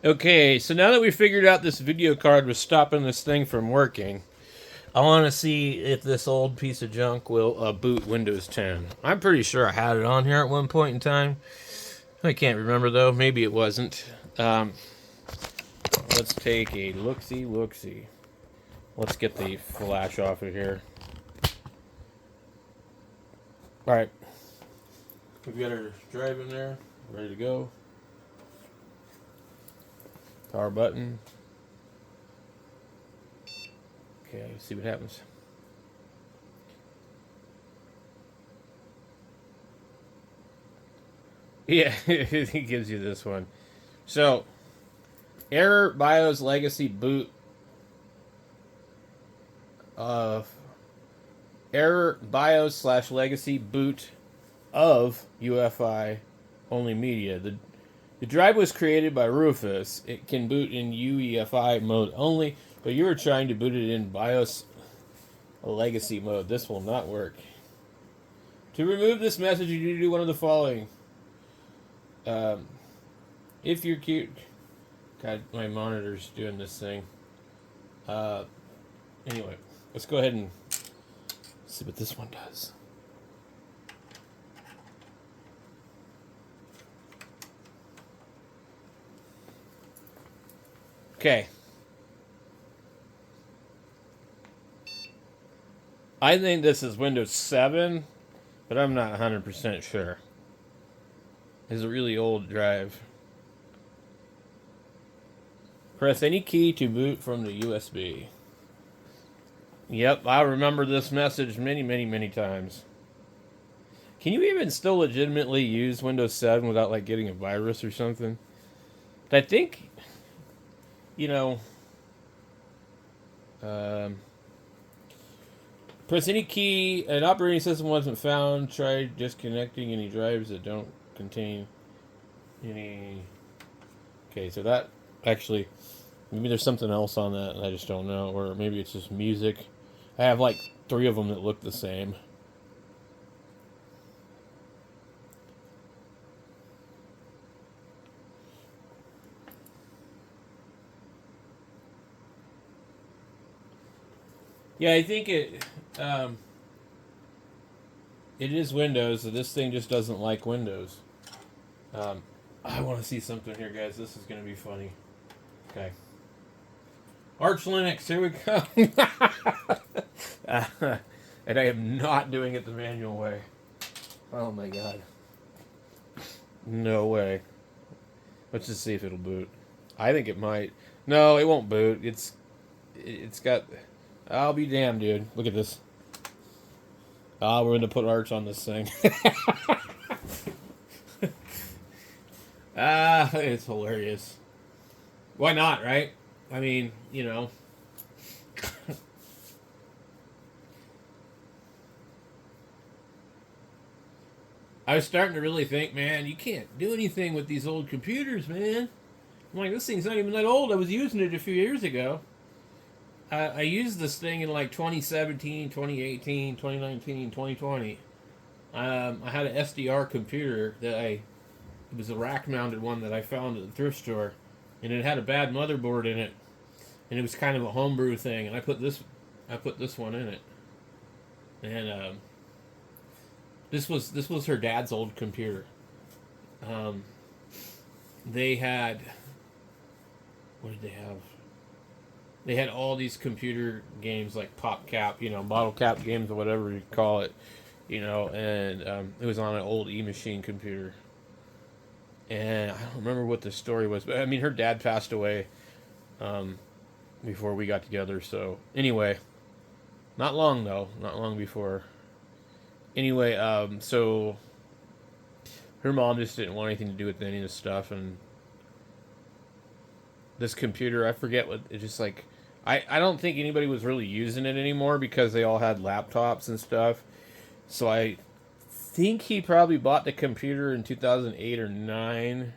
Okay, so now that we figured out this video card was stopping this thing from working, I want to see if this old piece of junk will boot Windows 10. I'm pretty sure I had it on here at one point in time. I can't remember though. Maybe it wasn't. Um, let's take a look-see. Let's get the flash off of here. All right, we've got our drive in there, ready to go. Power button. Okay, let's see what happens. Yeah, it gives you this one. So, error BIOS legacy boot of error BIOS slash legacy boot of UEFI only media. The drive was created by Rufus. It can boot in UEFI mode only, but you are trying to boot it in BIOS legacy mode. This will not work. To remove this message, you need to do one of the following. If you're cute, God, my monitor's doing this thing. Anyway, let's go ahead and see what this one does. Okay. I think this is Windows 7, but I'm not 100% sure. It's a really old drive. Press any key to boot from the USB. Yep, I remember this message many times. Can you even still legitimately use Windows 7 without like getting a virus or something? I think, you know, press any key. An operating system wasn't found. Try disconnecting any drives that don't contain any. Okay, so that actually, maybe there's something else on that and I just don't know, or maybe it's just music. I have like 3 of them that look the same. Yeah, I think it is Windows. So this thing just doesn't like Windows. I want to see something here, guys. This is going to be funny. Okay. Arch Linux, here we go. And I am not doing it the manual way. Oh my god. No way. Let's just see if it'll boot. I think it might. No, it won't boot. It's got. I'll be damned, dude. Look at this. We're gonna put Arch on this thing. It's hilarious. Why not, right? I mean, you know. I was starting to really think, man, you can't do anything with these old computers, man. I'm like, this thing's not even that old. I was using it a few years ago. I used this thing in like 2017, 2018, 2019, 2020. I had an SDR computer it was a rack mounted one that I found at the thrift store, and it had a bad motherboard in it, and it was kind of a homebrew thing, and I put this one in it, and this was her dad's old computer. Um, they had what did they have? They had all these computer games like Pop Cap, bottle cap games or whatever you call it, and it was on an old E-machine computer. And I don't remember what the story was, but I mean, her dad passed away before we got together. So anyway, not long though, not long before. Anyway, so her mom just didn't want anything to do with any of this stuff, and this computer, I forget what it just like. I don't think anybody was really using it anymore because they all had laptops and stuff. So I think he probably bought the computer in 2008 or 9,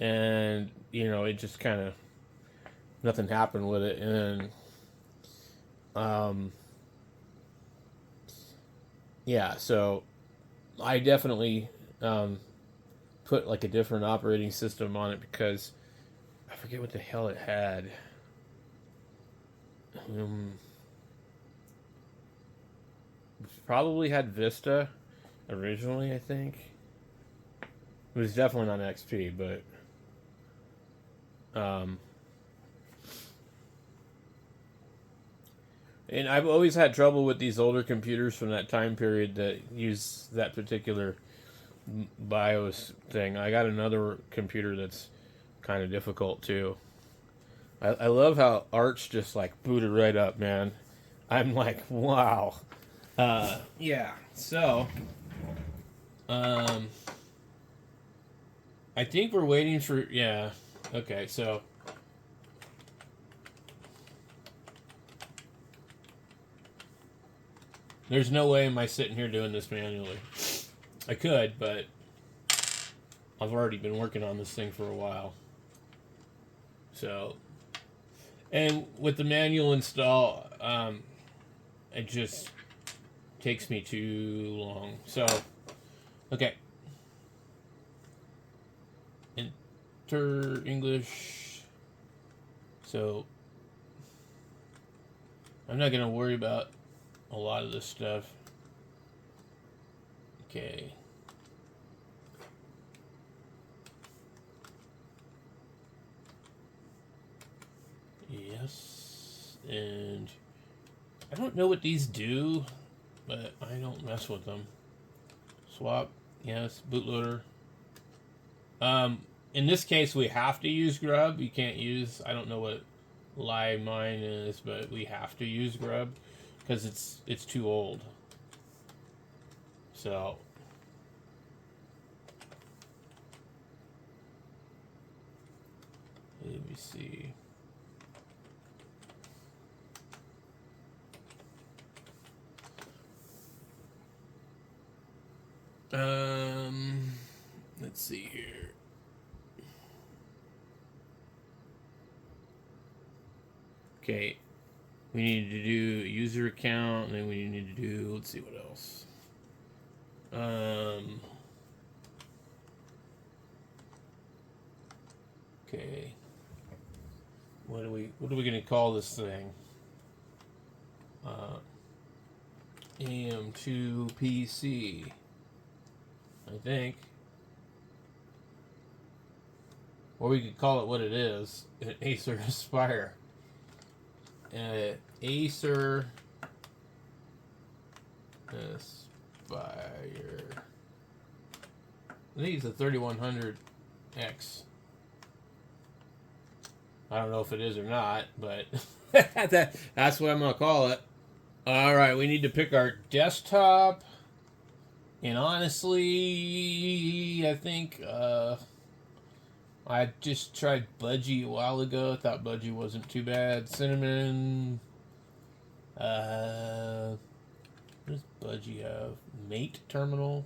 and it just kind of nothing happened with it, and yeah, so I definitely put like a different operating system on it because I forget what the hell it had. Um, Probably had Vista originally, I think. It was definitely not XP, but um, and I've always had trouble with these older computers from that time period that use that particular BIOS thing. I got another computer that's kind of difficult too. I love how Arch just like booted right up, man. I'm like, wow. Yeah. So, um, I think we're waiting for, yeah. Okay, so there's no way am I sitting here doing this manually. I could, but I've already been working on this thing for a while. So, and with the manual install, it just takes me too long. So, okay. Enter English. So, I'm not going to worry about a lot of this stuff. Okay. Yes. And I don't know what these do, but I don't mess with them. Swap. Yes. Bootloader. In this case, we have to use grub. You can't use, I don't know what live mine is, but we have to use grub because it's too old. So let me see. Let's see here. Okay, we need to do user account, and then we need to do, let's see what else. Okay. What are we gonna call this thing? AM2 PC. I think. Or we could call it what it is, an Acer Aspire. Acer Aspire. I think it's a 3100X. I don't know if it is or not, but that's what I'm going to call it. Alright, we need to pick our desktop. And honestly, I think I just tried Budgie a while ago. I thought Budgie wasn't too bad. Cinnamon. What does Budgie have? Mate terminal.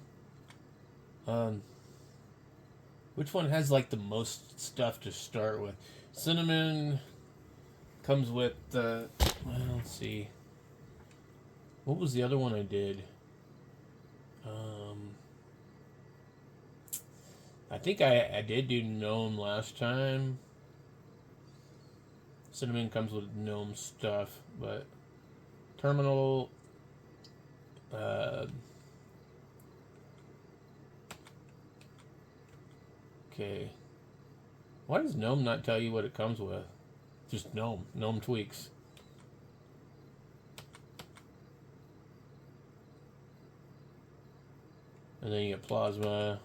Which one has like the most stuff to start with? Cinnamon comes with well, let's see. What was the other one I did? I think I did do GNOME last time. Cinnamon comes with GNOME stuff, but terminal. Okay. Why does GNOME not tell you what it comes with? Just GNOME. GNOME tweaks. And then you get Plasma.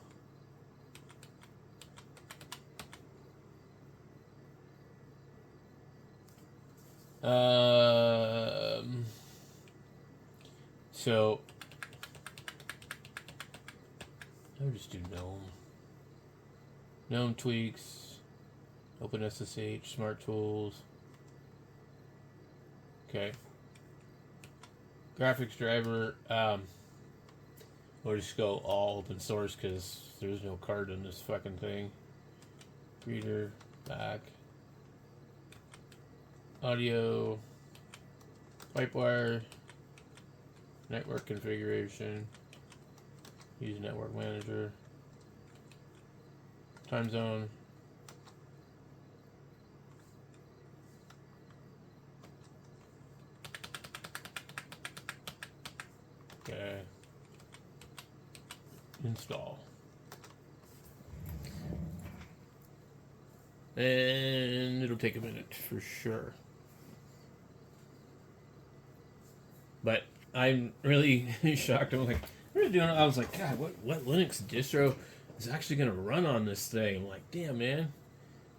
So I would just do GNOME. GNOME tweaks. OpenSSH. Smart tools. Okay. Graphics driver. We'll just go all open source because there's no card in this fucking thing. Reader. Back. Audio. Pipewire. Network configuration. Use network manager. Time zone. install. And it'll take a minute for sure. But I'm really shocked. I'm like, what are you doing? I was like, God, what Linux distro is actually going to run on this thing? I'm like, damn, man.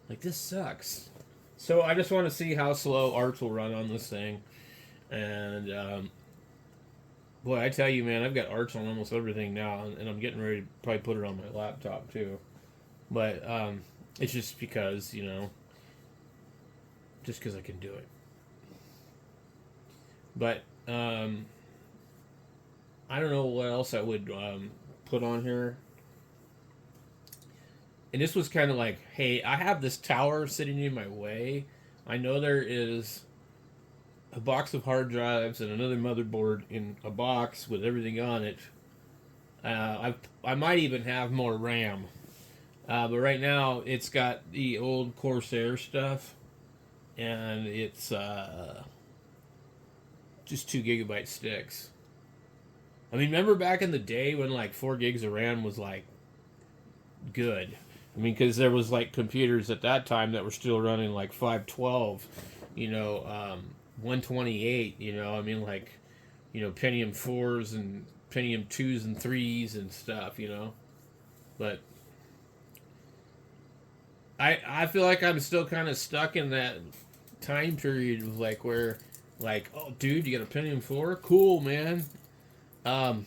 Like, this sucks. So I just want to see how slow Arch will run on this thing. And, boy, I tell you, man, I've got Arch on almost everything now. And I'm getting ready to probably put it on my laptop, too. But it's just because, just because I can do it. But I don't know what else I would put on here. And this was kind of like, hey, I have this tower sitting in my way. I know there is a box of hard drives and another motherboard in a box with everything on it. I might even have more RAM. But right now, it's got the old Corsair stuff. And it's just 2 gigabyte sticks. I mean, remember back in the day when like 4 gigs of RAM was like good? I mean, because there was like computers at that time that were still running like 512, 128, I mean, like, Pentium 4s and Pentium 2s and 3s and stuff, But I feel like I'm still kind of stuck in that time period of like where, like, oh, dude, you got a Pentium 4? Cool, man. And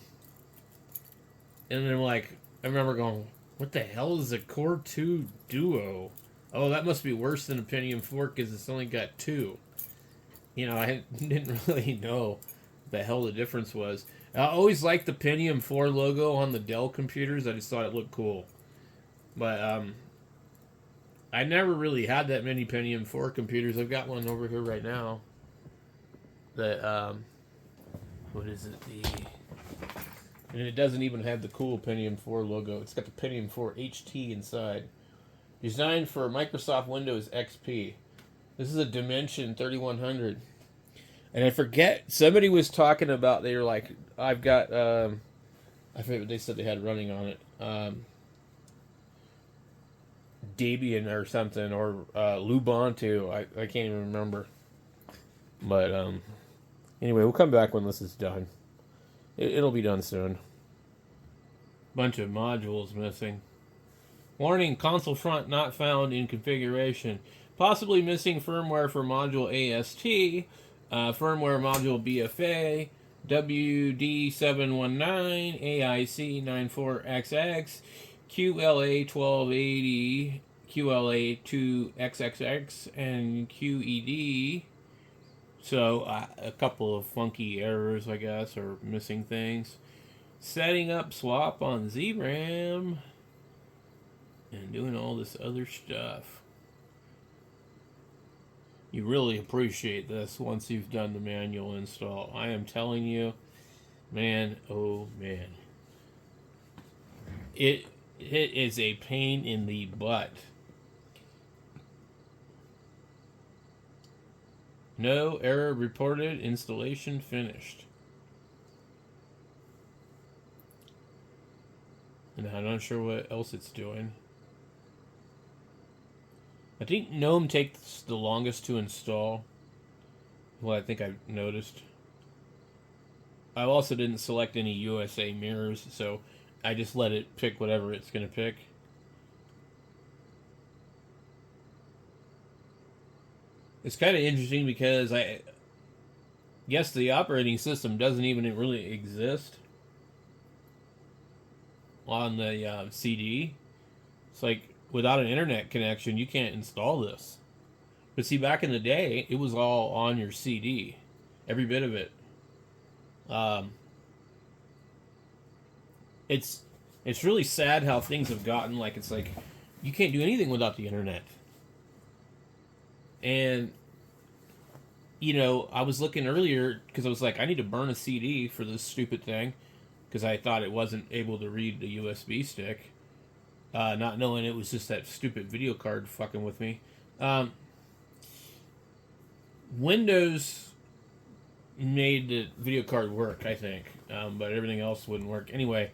then, like, I remember going, what the hell is a Core 2 Duo? Oh, that must be worse than a Pentium 4 because it's only got 2. I didn't really know the hell the difference was. I always liked the Pentium 4 logo on the Dell computers. I just thought it looked cool. But I never really had that many Pentium 4 computers. I've got one over here right now. That, what is it? And it doesn't even have the cool Pentium 4 logo. It's got the Pentium 4 HT inside. Designed for Microsoft Windows XP. This is a Dimension 3100. And I forget, somebody was talking about, they were like, I've got, I forget what they said they had running on it. Debian or something, or Lubuntu. I can't even remember. But, anyway, we'll come back when this is done. It'll be done soon. Bunch of modules missing. Warning, console front not found in configuration. Possibly missing firmware for module AST, firmware module BFA, WD719, AIC94XX, QLA1280, QLA2XXX, and QED. So, a couple of funky errors, I guess, or missing things. Setting up swap on ZRAM. And doing all this other stuff. You really appreciate this once you've done the manual install. I am telling you, man, oh man. It is a pain in the butt. No error reported. Installation finished. And I'm not sure what else it's doing. I think GNOME takes the longest to install. Well, I think I've noticed. I also didn't select any USA mirrors, so I just let it pick whatever it's going to pick. It's kind of interesting because I guess the operating system doesn't even really exist on the CD. It's like without an internet connection, you can't install this. But see, back in the day, it was all on your CD, every bit of it. It's really sad how things have gotten. Like, it's like you can't do anything without the internet. And I was looking earlier because I was like, I need to burn a CD for this stupid thing because I thought it wasn't able to read the USB stick, not knowing it was just that stupid video card fucking with me. Windows made the video card work, I think, but everything else wouldn't work. Anyway,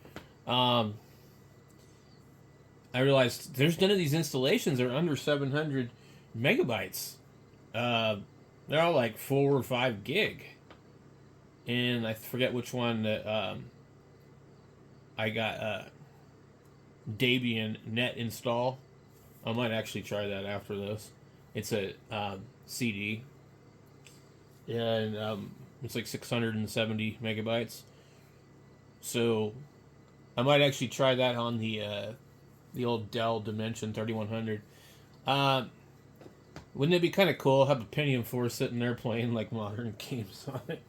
I realized there's none of these installations are under 700 megabytes. Uh, they're all like 4 or 5 gig, and I forget which one that I got. Debian net install. I might actually try that after this. It's a CD, and it's like 670 megabytes. So I might actually try that on the old Dell Dimension 3100. Wouldn't it be kind of cool? Have a Pentium 4 sitting there playing like modern games on it.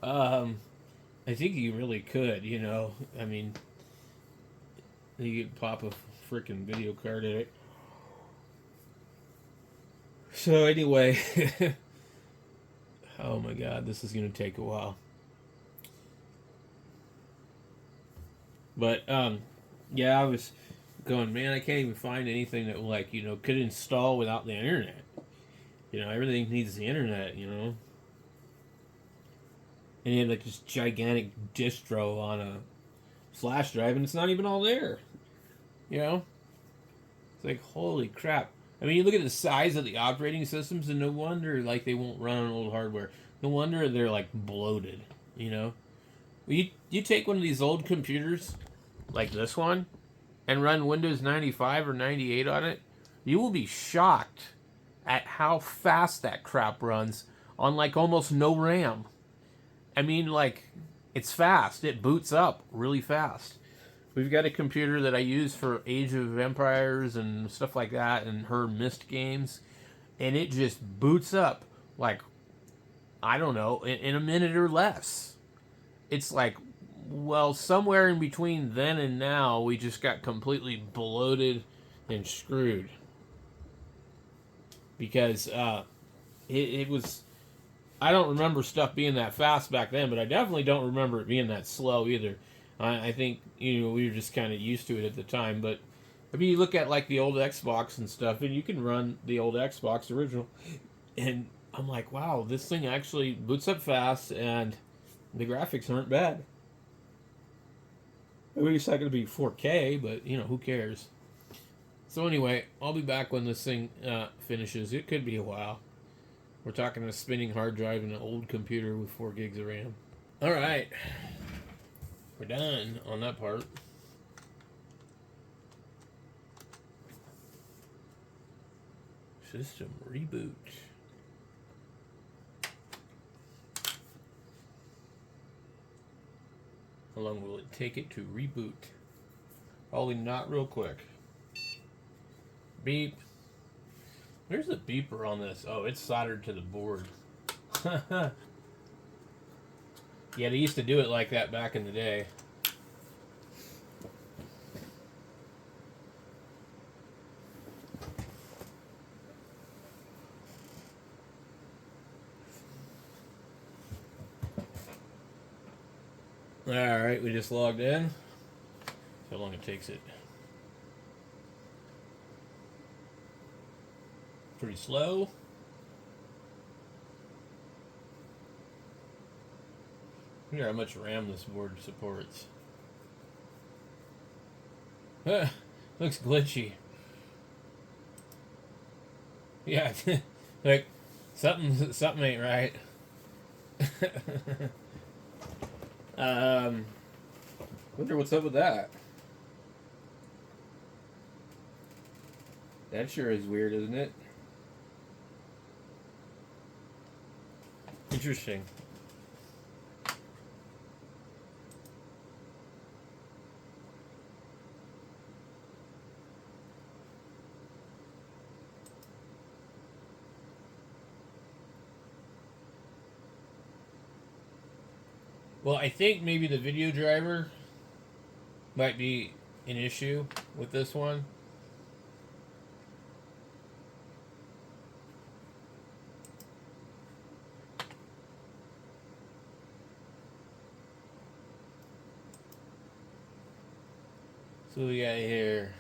I think you really could. You know, I mean, you could pop a freaking video card in it. So anyway, oh my god, this is gonna take a while. But yeah, I was going, man, I can't even find anything that like could install without the internet. Everything needs the internet. And you have like this gigantic distro on a flash drive, and it's not even all there. It's like holy crap. I mean, you look at the size of the operating systems, and no wonder like they won't run on old hardware. No wonder they're like bloated. You take one of these old computers, like this one, and run Windows 95 or 98 on it, you will be shocked at how fast that crap runs on like almost no RAM. I mean, like, it's fast. It boots up really fast. We've got a computer that I use for Age of Empires and stuff like that, and her Myst games, and it just boots up like, I don't know, in a minute or less. It's like, well, somewhere in between then and now, we just got completely bloated and screwed. Because it was... I don't remember stuff being that fast back then, but I definitely don't remember it being that slow either. I think, we were just kind of used to it at the time. But, I mean, you look at, like, the old Xbox and stuff, and you can run the old Xbox original. And I'm like, wow, this thing actually boots up fast, and the graphics aren't bad. I mean, it's not going to be 4K, but, who cares? So anyway, I'll be back when this thing finishes. It could be a while. We're talking a spinning hard drive and an old computer with 4 gigs of RAM. All right. We're done on that part. System reboot. How long will it take it to reboot? Probably not real quick. Beep. There's a beeper on this. Oh, it's soldered to the board. Yeah, they used to do it like that back in the day. Alright, we just logged in. How long it takes it. Pretty slow. I wonder how much RAM this board supports. Looks glitchy. Yeah, like something ain't right. Wonder what's up with that. That sure is weird, isn't it? Interesting. Well, I think maybe the video driver might be an issue with this one. So we got here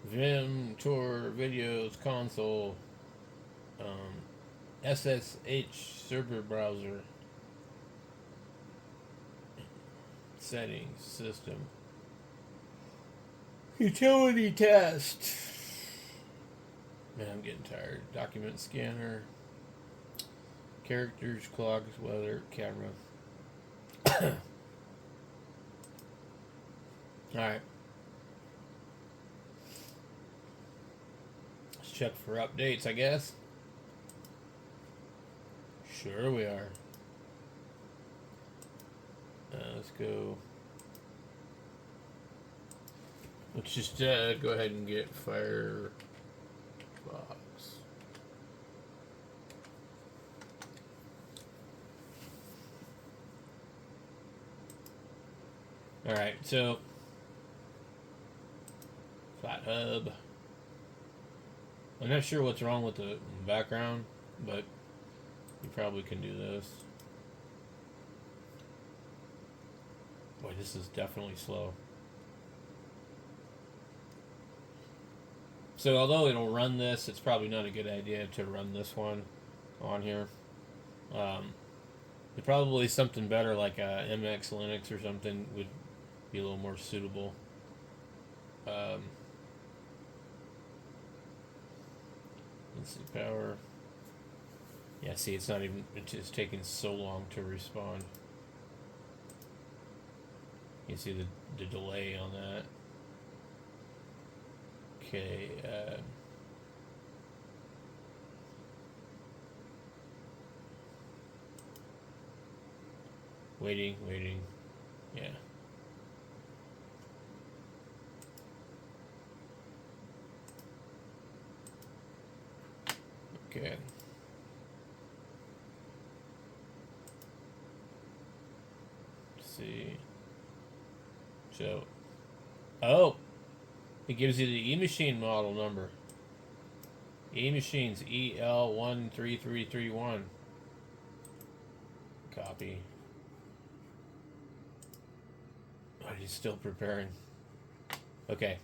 Vim, Tor, Videos, Console, SSH server browser, settings, system. Utility test. Man, I'm getting tired. Document scanner. Characters, clocks, weather, camera. Alright. Let's check for updates, I guess. Sure we are. Let's go. Let's just go ahead and get Firefox. Alright, so Flat Hub. I'm not sure what's wrong with the background, but you probably can do this. Boy, this is definitely slow. So although it'll run this, it's probably not a good idea to run this one on here. Probably something better like MX Linux or something would be a little more suitable. Let's see, power. Yeah, see, it's not even, it's just taking so long to respond. You see the delay on that. Okay, waiting, yeah. Okay. Let's see. So, oh, it gives you the eMachine model number. eMachines EL13331. Copy. Oh, he's still preparing. Okay.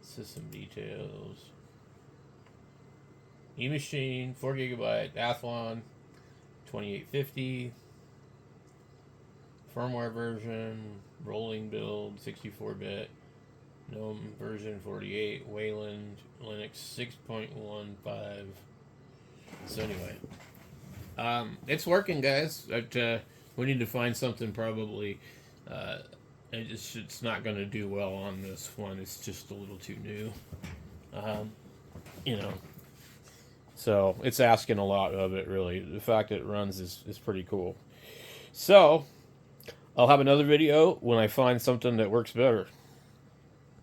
System details. eMachine, 4GB, Athlon, 2850. Firmware version, rolling build, 64-bit. GNOME version 48, Wayland, Linux 6.15. So anyway, it's working, guys. We need to find something probably. It's not going to do well on this one. It's just a little too new. You know. So it's asking a lot of it, really. The fact that it runs is pretty cool. So I'll have another video when I find something that works better.